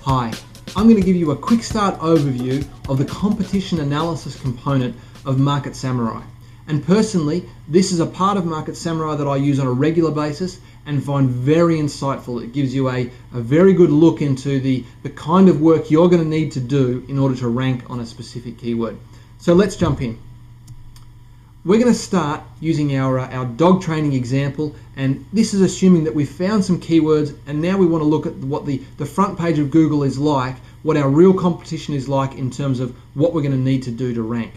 Hi, I'm going to give you a quick start overview of the competition analysis component of Market Samurai. And personally, this is a part of Market Samurai that I use on a regular basis and find very insightful. It gives you a very good look into the kind of work you're going to need to do in order to rank on a specific keyword. So let's jump in. We're going to start using our dog training example, and this is assuming that we've found some keywords and now we want to look at what the front page of Google is like, what our real competition is like in terms of what we're going to need to do to rank.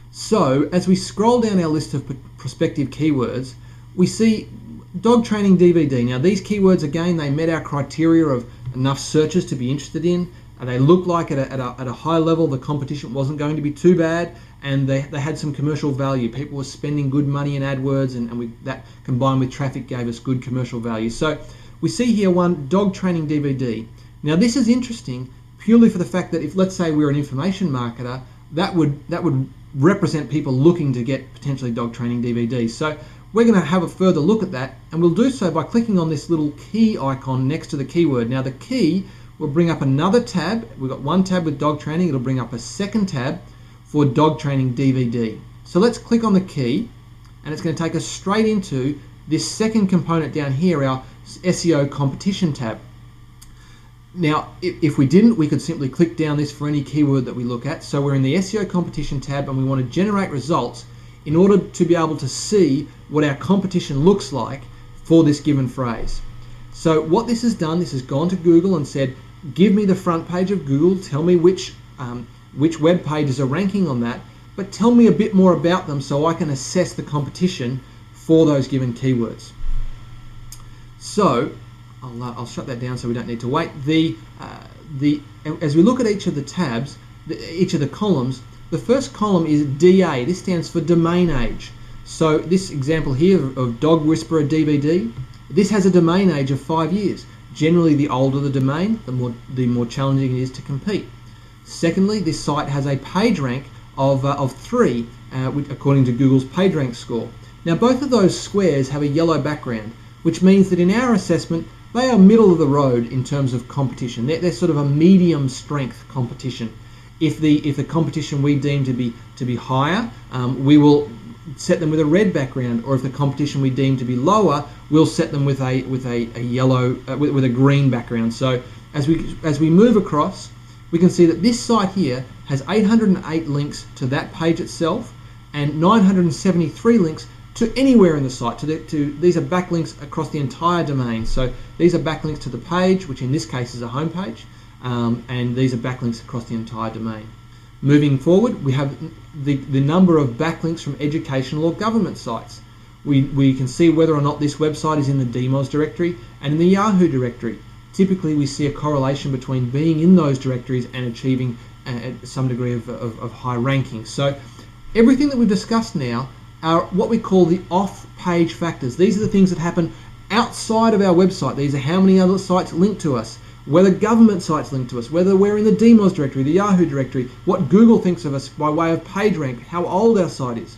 So as we scroll down our list of prospective keywords, we see dog training DVD. Now these keywords, again, they met our criteria of enough searches to be interested in. They looked like at a high level the competition wasn't going to be too bad, and they had some commercial value. People were spending good money in AdWords, and that combined with traffic gave us good commercial value. So we see here one, dog training DVD. Now this is interesting purely for the fact that if, let's say, we're an information marketer, that would represent people looking to get potentially dog training DVDs. So we're going to have a further look at that, and we'll do so by clicking on this little key icon next to the keyword. Now the key will bring up another tab. We've got one tab with dog training. It'll bring up a second tab for dog training DVD. So let's click on the key, and it's going to take us straight into this second component down here, our SEO competition tab. Now, if we didn't, we could simply click down this for any keyword that we look at. So we're in the SEO competition tab, and we want to generate results in order to be able to see what our competition looks like for this given phrase. So what this has done, this has gone to Google and said, give me the front page of Google, tell me which web pages are ranking on that, but tell me a bit more about them so I can assess the competition for those given keywords. So I'll shut that down so we don't need to wait. As we look at each of the tabs, each of the columns, the first column is DA. This stands for domain age. So this example here of Dog Whisperer DVD, this has a domain age of 5 years. Generally, the older the domain, the more challenging it is to compete. Secondly, this site has a page rank of 3, according to Google's PageRank score. Now, both of those squares have a yellow background, which means that in our assessment, they are middle of the road in terms of competition. They're sort of a medium strength competition. If the competition we deem to be higher, we will set them with a red background, or if the competition we deem to be lower, we'll set them with a yellow with a green background. So as we move across, we can see that this site here has 808 links to that page itself and 973 links to anywhere in the site. These are backlinks across the entire domain. So these are backlinks to the page, which in this case is a home page, and these are backlinks across the entire domain. Moving forward, we have the number of backlinks from educational or government sites. We can see whether or not this website is in the DMOZ directory and in the Yahoo directory. Typically, we see a correlation between being in those directories and achieving some degree of high ranking. So everything that we've discussed now are what we call the off-page factors. These are the things that happen outside of our website. These are how many other sites link to us, whether government sites link to us, whether we're in the DMOZ directory, the Yahoo directory, what Google thinks of us by way of PageRank, how old our site is.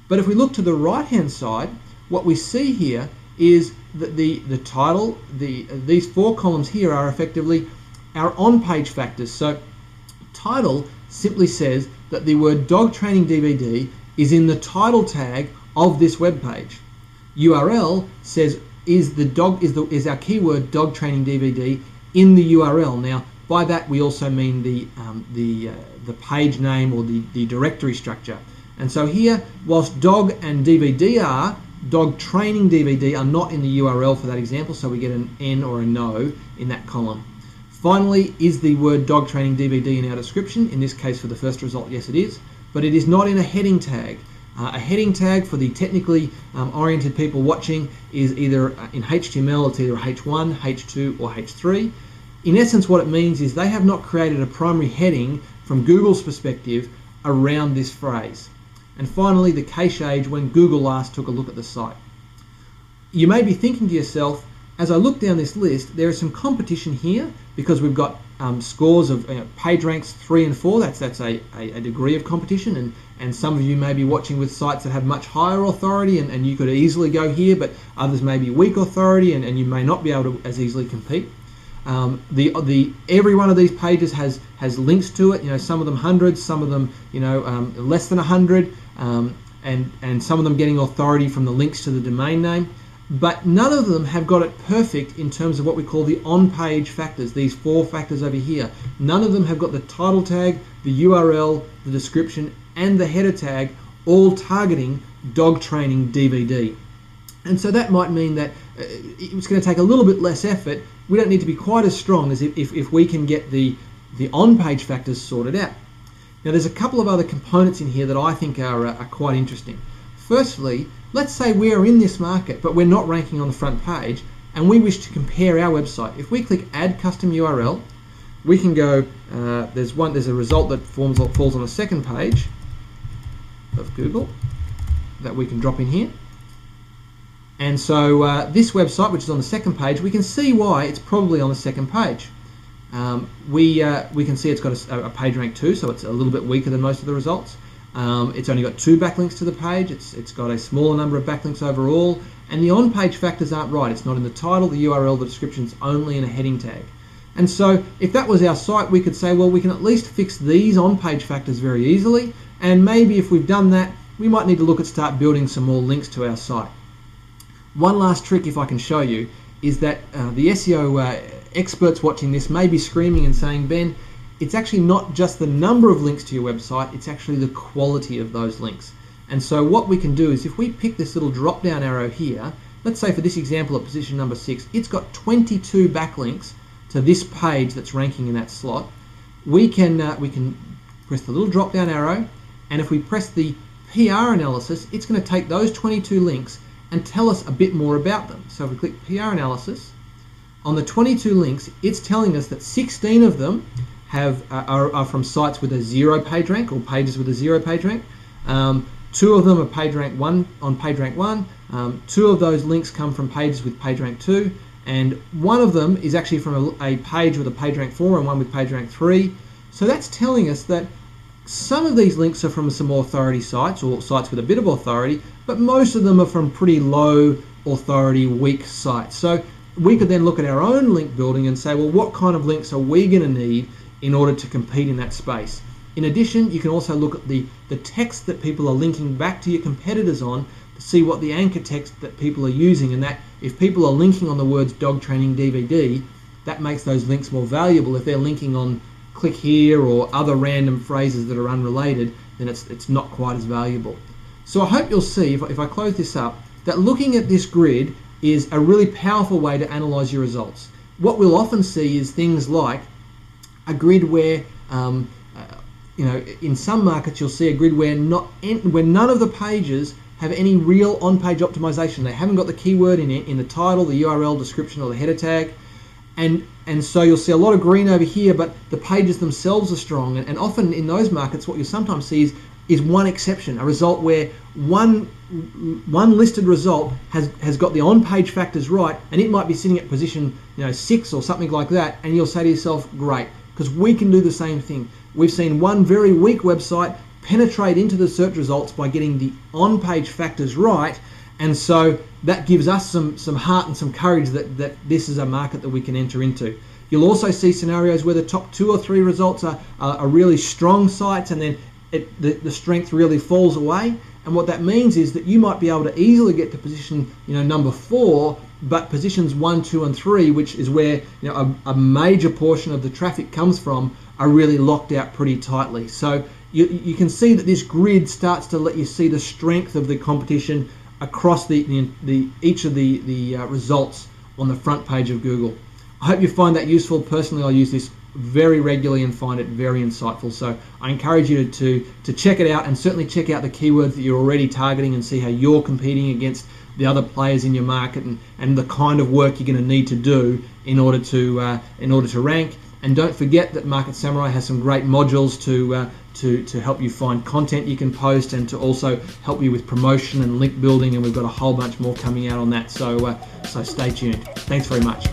But if we look to the right-hand side, what we see here is that the title, these 4 columns here are effectively our on-page factors. So title simply says that the word dog training DVD is in the title tag of this web page. URL says is our keyword dog training DVD in the URL. Now, by that we also mean the page name or the directory structure. And so here, whilst dog and DVD are, dog training DVD are not in the URL for that example, so we get an N or a no in that column. Finally, is the word dog training DVD in our description? In this case, for the first result, yes it is, but it is not in a heading tag. A heading tag for the technically oriented people watching is either in HTML, it's either H1, H2 or H3. In essence, what it means is they have not created a primary heading from Google's perspective around this phrase. And finally, the cache age when Google last took a look at the site. You may be thinking to yourself, as I look down this list, there is some competition here because we've got scores of page ranks 3 and 4. That's a degree of competition, and some of you may be watching with sites that have much higher authority, and you could easily go here, but others may be weak authority, and you may not be able to as easily compete. Every one of these pages has links to it. You know, some of them hundreds, some of them less than 100, and some of them getting authority from the links to the domain name. But none of them have got it perfect in terms of what we call the on-page factors, these 4 factors over here. None of them have got the title tag, the URL, the description, and the header tag all targeting dog training DVD. And so that might mean that it's going to take a little bit less effort. We don't need to be quite as strong as if we can get the on-page factors sorted out. Now there's a couple of other components in here that I think are quite interesting. Firstly, let's say we're in this market but we're not ranking on the front page and we wish to compare our website. If we click Add Custom URL, we can go, there's a result that falls on the second page of Google that we can drop in here. And so this website, which is on the second page, we can see why it's probably on the second page. We can see it's got a PageRank 2, so it's a little bit weaker than most of the results. It's only got 2 backlinks to the page. It's got a smaller number of backlinks overall, and the on-page factors aren't right. It's not in the title, the URL, the description. It's only in a heading tag. And so if that was our site, we could say, well, we can at least fix these on-page factors very easily, and maybe if we've done that, we might need to look at start building some more links to our site. One last trick, if I can show you, is that the SEO experts watching this may be screaming and saying, Ben, it's actually not just the number of links to your website, it's actually the quality of those links. And so what we can do is if we pick this little drop down arrow here, let's say for this example at position number 6, it's got 22 backlinks to this page that's ranking in that slot. We can press the little drop down arrow, and if we press the PR analysis, it's going to take those 22 links and tell us a bit more about them. So if we click PR analysis, on the 22 links, it's telling us that 16 of them are from sites with a 0 page rank, or pages with a 0 page rank. 2 of them are PageRank 1 on PageRank 1. 2 of those links come from pages with PageRank 2, and 1 of them is actually from a page with a PageRank 4 and 1 with PageRank 3. So that's telling us that some of these links are from some more authority sites, or sites with a bit of authority, but most of them are from pretty low authority, weak sites. So we could then look at our own link building and say, well, what kind of links are we going to need in order to compete in that space? In addition, you can also look at the text that people are linking back to your competitors on to see what the anchor text that people are using, and that if people are linking on the words dog training DVD, that makes those links more valuable. If they're linking on click here or other random phrases that are unrelated, then it's not quite as valuable. So I hope you'll see, if I close this up, that looking at this grid is a really powerful way to analyze your results. What we'll often see is things like a grid where, in some markets you'll see a grid where none of the pages have any real on-page optimization. They haven't got the keyword in the title, the URL, description, or the header tag. And so you'll see a lot of green over here, but the pages themselves are strong. And often in those markets, what you sometimes see is one exception, a result where one listed result has got the on-page factors right, and it might be sitting at position 6 or something like that, and you'll say to yourself, great, because we can do the same thing. We've seen one very weak website penetrate into the search results by getting the on-page factors right, and so that gives us some heart and some courage that this is a market that we can enter into. You'll also see scenarios where the top 2 or 3 results are really strong sites, and then the strength really falls away. And what that means is that you might be able to easily get to position number 4, but positions 1, 2, and 3, which is where a major portion of the traffic comes from, are really locked out pretty tightly. So you can see that this grid starts to let you see the strength of the competition across each of the results on the front page of Google. I hope you find that useful. Personally, I use this very regularly and find it very insightful. So I encourage you to check it out, and certainly check out the keywords that you're already targeting and see how you're competing against the other players in your market, and the kind of work you're going to need to do in order to rank. And don't forget that Market Samurai has some great modules to help you find content you can post, and to also help you with promotion and link building, and we've got a whole bunch more coming out on that. So stay tuned. Thanks very much.